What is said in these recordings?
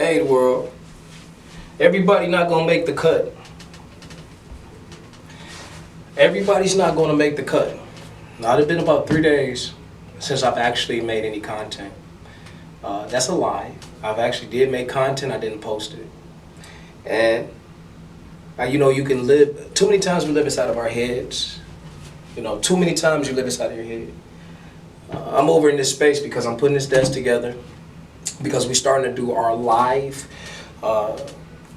Hey, world. Everybody not gonna make the cut. Everybody's not gonna make the cut. Now, it's been about 3 days since I've actually made any content. That's a lie. I've actually did make content. I didn't post it. And you can live. Too many times we live inside of our heads. Too many times you live inside of your head. I'm over in this space because I'm putting this desk together. Because we're starting to do our live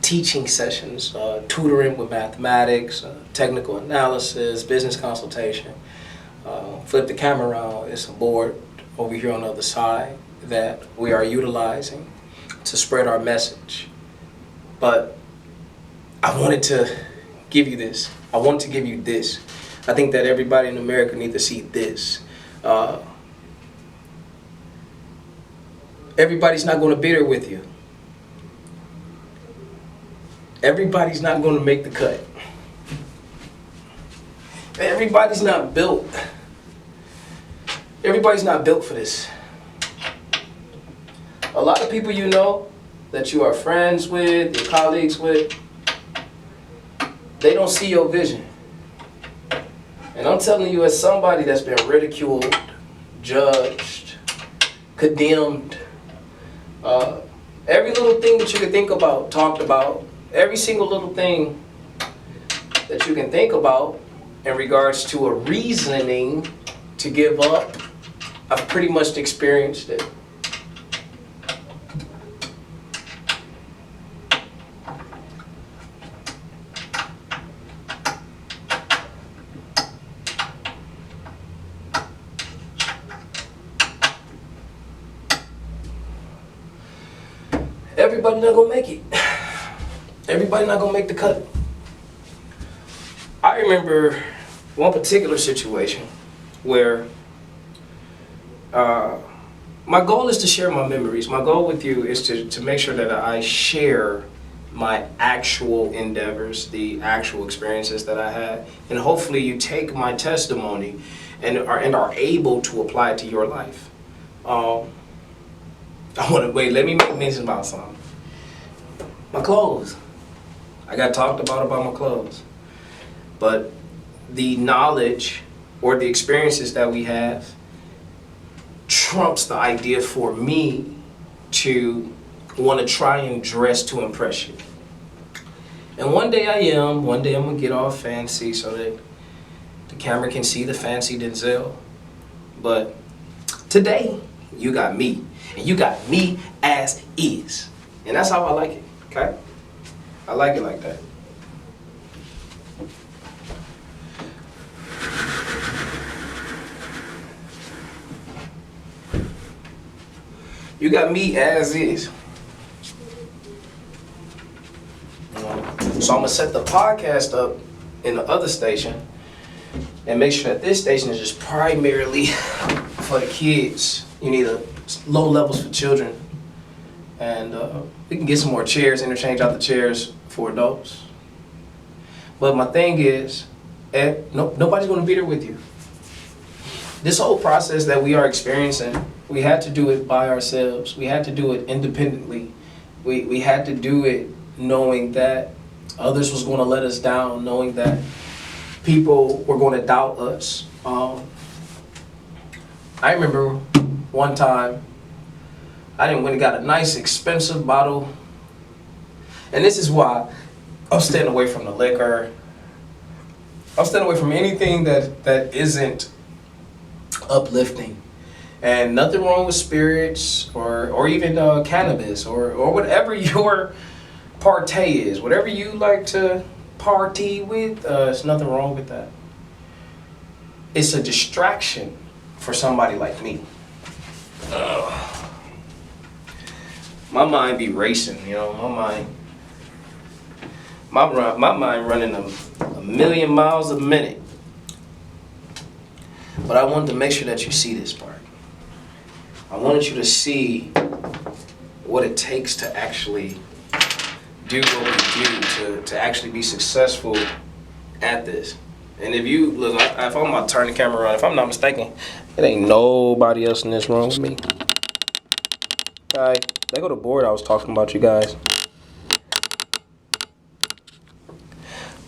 teaching sessions, tutoring with mathematics, technical analysis, business consultation. Flip the camera around. It's a board over here on the other side that we are utilizing to spread our message. But I wanted to give you this. I wanted to give you this. I think that everybody in America needs to see this. Everybody's not going to be there with you. Everybody's not going to make the cut. Everybody's not built. Everybody's not built for this. A lot of people that you are friends with, your colleagues with, they don't see your vision. And I'm telling you, as somebody that's been ridiculed, judged, condemned, every little thing that you can think about, talked about, every single little thing that you can think about in regards to a reasoning to give up, I've pretty much experienced it. Everybody not gonna make it. Everybody not gonna make the cut. I remember one particular situation where my goal is to share my memories. My goal with you is to make sure that I share my actual endeavors, the actual experiences that I had, and hopefully you take my testimony and are able to apply it to your life. Let me make mention about something. My clothes. I got talked about my clothes. But the knowledge or the experiences that we have trumps the idea for me to want to try and dress to impress you. And one day I'm gonna get all fancy so that the camera can see the fancy Denzel. But today, you got me. And you got me as is. And that's how I like it, okay? I like it like that. You got me as is. So I'm gonna set the podcast up in the other station and make sure that this station is just primarily for the kids. You need low levels for children. And we can get some more chairs, interchange out the chairs for adults. But my thing is, nobody's gonna be there with you. This whole process that we are experiencing, we had to do it by ourselves. We had to do it independently. We had to do it knowing that others was gonna let us down, knowing that people were gonna doubt us. I remember one time, I went and got a nice expensive bottle. And this is why I'm staying away from the liquor. I'm staying away from anything that isn't uplifting. And nothing wrong with spirits or even cannabis or whatever your partay is. Whatever you like to party with, there's nothing wrong with that. It's a distraction for somebody like me. My mind be racing, my mind running a million miles a minute. But I wanted to make sure that you see this part. I wanted you to see what it takes to actually do what we do, to actually be successful at this. And if you look, if I'm about to turn the camera around, if I'm not mistaken, it ain't nobody else in this room with me. All right. There go the board I was talking about, you guys.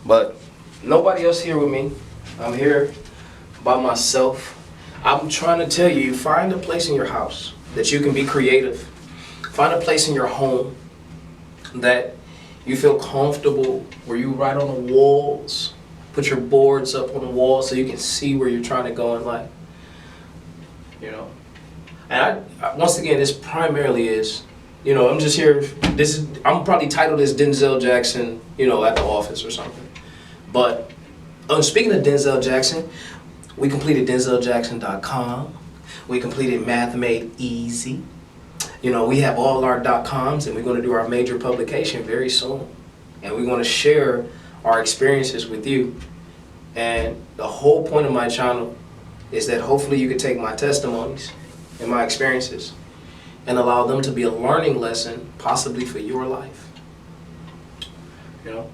But nobody else here with me. I'm here by myself. I'm trying to tell you, find a place in your house that you can be creative. Find a place in your home that you feel comfortable, where you write on the walls. Put your boards up on the wall so you can see where you're trying to go in life. You know, and I once again, this primarily is, you know, I'm just here. I'm probably titled as Denzel Jackson, you know, at the office or something. But speaking of Denzel Jackson, we completed DenzelJackson.com. We completed Math Made Easy. You know, we have all our .coms, and we're going to do our major publication very soon. And we're going to share our experiences with you. And the whole point of my channel is that hopefully you can take my testimonies and my experiences and allow them to be a learning lesson, possibly for your life. You know?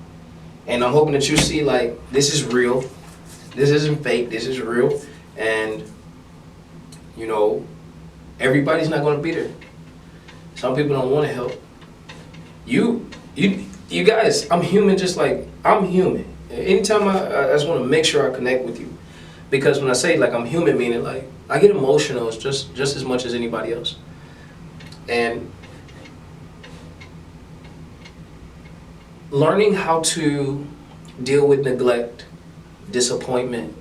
And I'm hoping that you see, like, this is real. This isn't fake. This is real. And, you know, everybody's not going to be there. Some people don't want to help. You guys, I'm human just like I'm human. Anytime I just want to make sure I connect with you. Because when I say, like, I'm human, meaning, like, I get emotional just as much as anybody else. And learning how to deal with neglect, disappointment,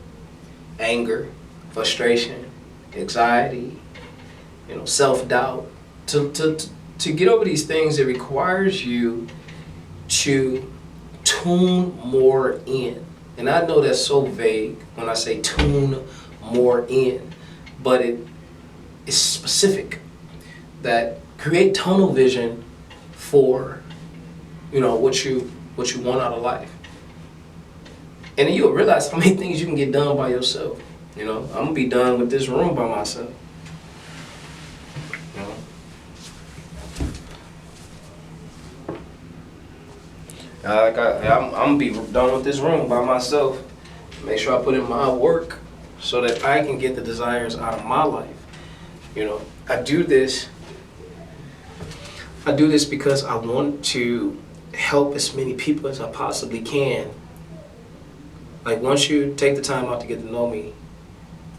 anger, frustration, anxiety, you know, self-doubt. To get over these things, it requires you to tune more in. And I know that's so vague when I say tune more in, but it is specific. That create tunnel vision for, you know, what you want out of life. And then you'll realize how many things you can get done by yourself. You know, I'm gonna be done with this room by myself. You know? I'm gonna be done with this room by myself. Make sure I put in my work so that I can get the desires out of my life. You know, I do this because I want to help as many people as I possibly can. Like, once you take the time out to get to know me,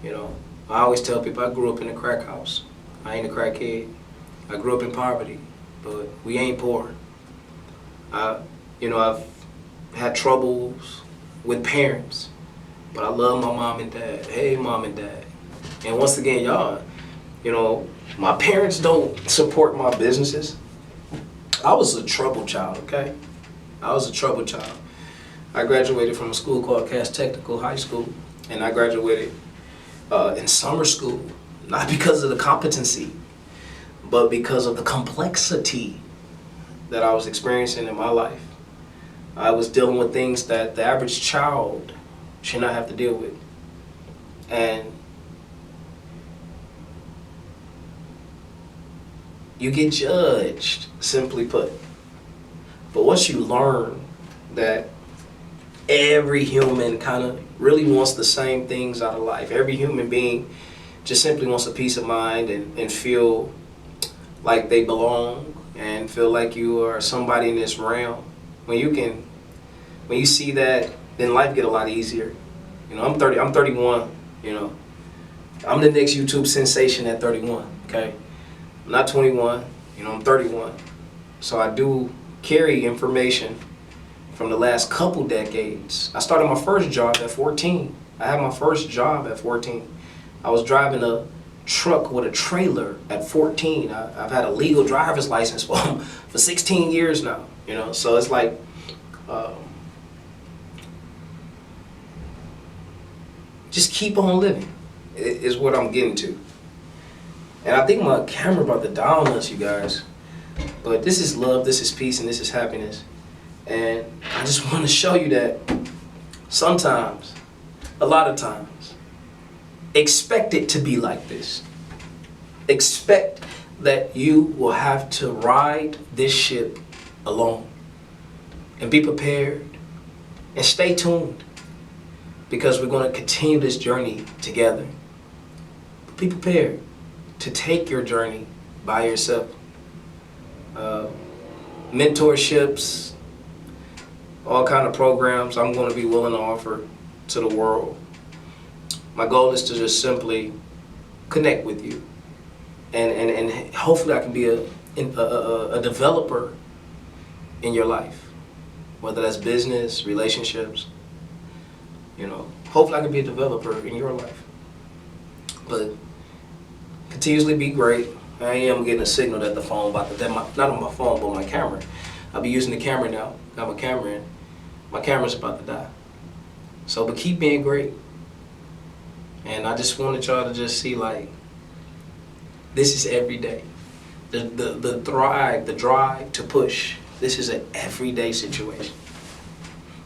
you know, I always tell people I grew up in a crack house. I ain't a crackhead. I grew up in poverty, but we ain't poor. You know, I've had troubles with parents, but I love my mom and dad. Hey, mom and dad. And once again, y'all, you know, my parents don't support my businesses. I was a troubled child, okay? I was a troubled child. I graduated from a school called Cass Technical High School, and I graduated in summer school, not because of the competency, but because of the complexity that I was experiencing in my life. I was dealing with things that the average child should not have to deal with. And you get judged, simply put. But once you learn that every human kind of really wants the same things out of life, every human being just simply wants a peace of mind and feel like they belong and feel like you are somebody in this realm. When you see that, then life get a lot easier. You know, I'm 31, you know. I'm the next YouTube sensation at 31, okay? I'm not 21, you know, I'm 31. So I do carry information from the last couple decades. I started my first job at 14. I had my first job at 14. I was driving a truck with a trailer at 14. I've had a legal driver's license for 16 years now, you know. So it's like, just keep on living is what I'm getting to. And I think my camera about to die on us, you guys. But this is love, this is peace, and this is happiness. And I just want to show you that sometimes, a lot of times, expect it to be like this. Expect that you will have to ride this ship alone. And be prepared. And stay tuned. Because we're going to continue this journey together. Be prepared to take your journey by yourself. uh, mentorships, all kind of programs I'm going to be willing to offer to the world. My goal is to just simply connect with you, and hopefully I can be a developer in your life, whether that's business, relationships. You know, hopefully I can be a developer in your life. But continuously be great. I am getting a signal that the phone not on my phone, but my camera. I'll be using the camera now. Got my camera in. My camera's about to die. So, but keep being great. And I just wanted y'all to just see, like, this is every day. The drive to push. This is an everyday situation.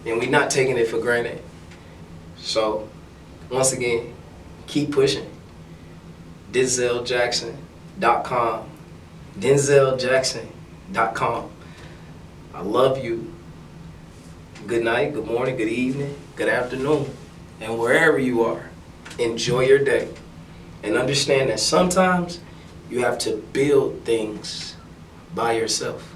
And we're not taking it for granted. So, once again, keep pushing. DenzelJackson.com. DenzelJackson.com. I love you. Good night, good morning, good evening, good afternoon. And wherever you are, enjoy your day. And understand that sometimes you have to build things by yourself.